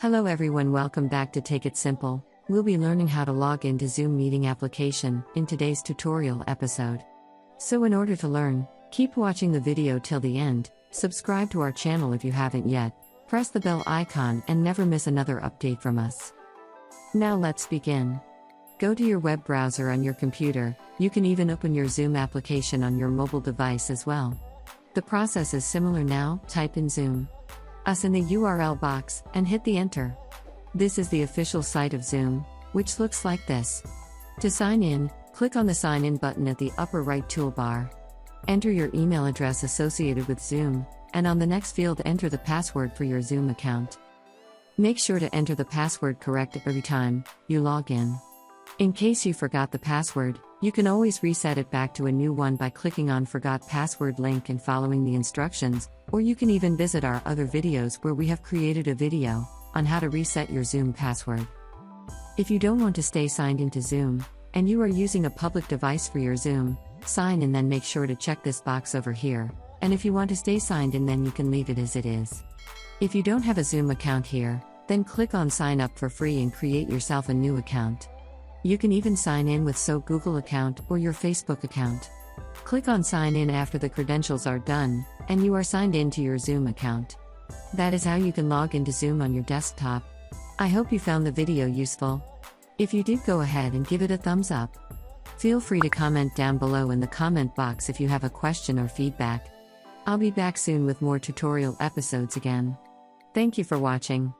Hello everyone, welcome back to Take It Simple. We'll be learning how to log into Zoom meeting application in today's tutorial episode. So in order to learn, keep watching the video till the end, subscribe to our channel if you haven't yet, press the bell icon and never miss another update from us. Now let's begin. Go to your web browser on your computer. You can even open your Zoom application on your mobile device as well. The process is similar now. Type in Zoom us in the URL box and hit the enter. This is the official site of Zoom, which looks like this. To sign in, click on the sign in button at the upper right toolbar. Enter your email address associated with Zoom, and on the next field enter the password for your Zoom account. Make sure to enter the password correct every time you log in. In case you forgot the password, you can always reset it back to a new one by clicking on Forgot Password link and following the instructions, or you can even visit our other videos where we have created a video on how to reset your Zoom password. If you don't want to stay signed into Zoom, and you are using a public device for your Zoom, sign in, then make sure to check this box over here, and if you want to stay signed in, then you can leave it as it is. If you don't have a Zoom account here, then click on Sign Up for free and create yourself a new account. You can even sign in with Google account or your Facebook account. Click on Sign In after the credentials are done, and you are signed in to your Zoom account. That is how you can log into Zoom on your desktop. I hope you found the video useful. If you did, go ahead and give it a thumbs up. Feel free to comment down below in the comment box if you have a question or feedback. I'll be back soon with more tutorial episodes again. Thank you for watching.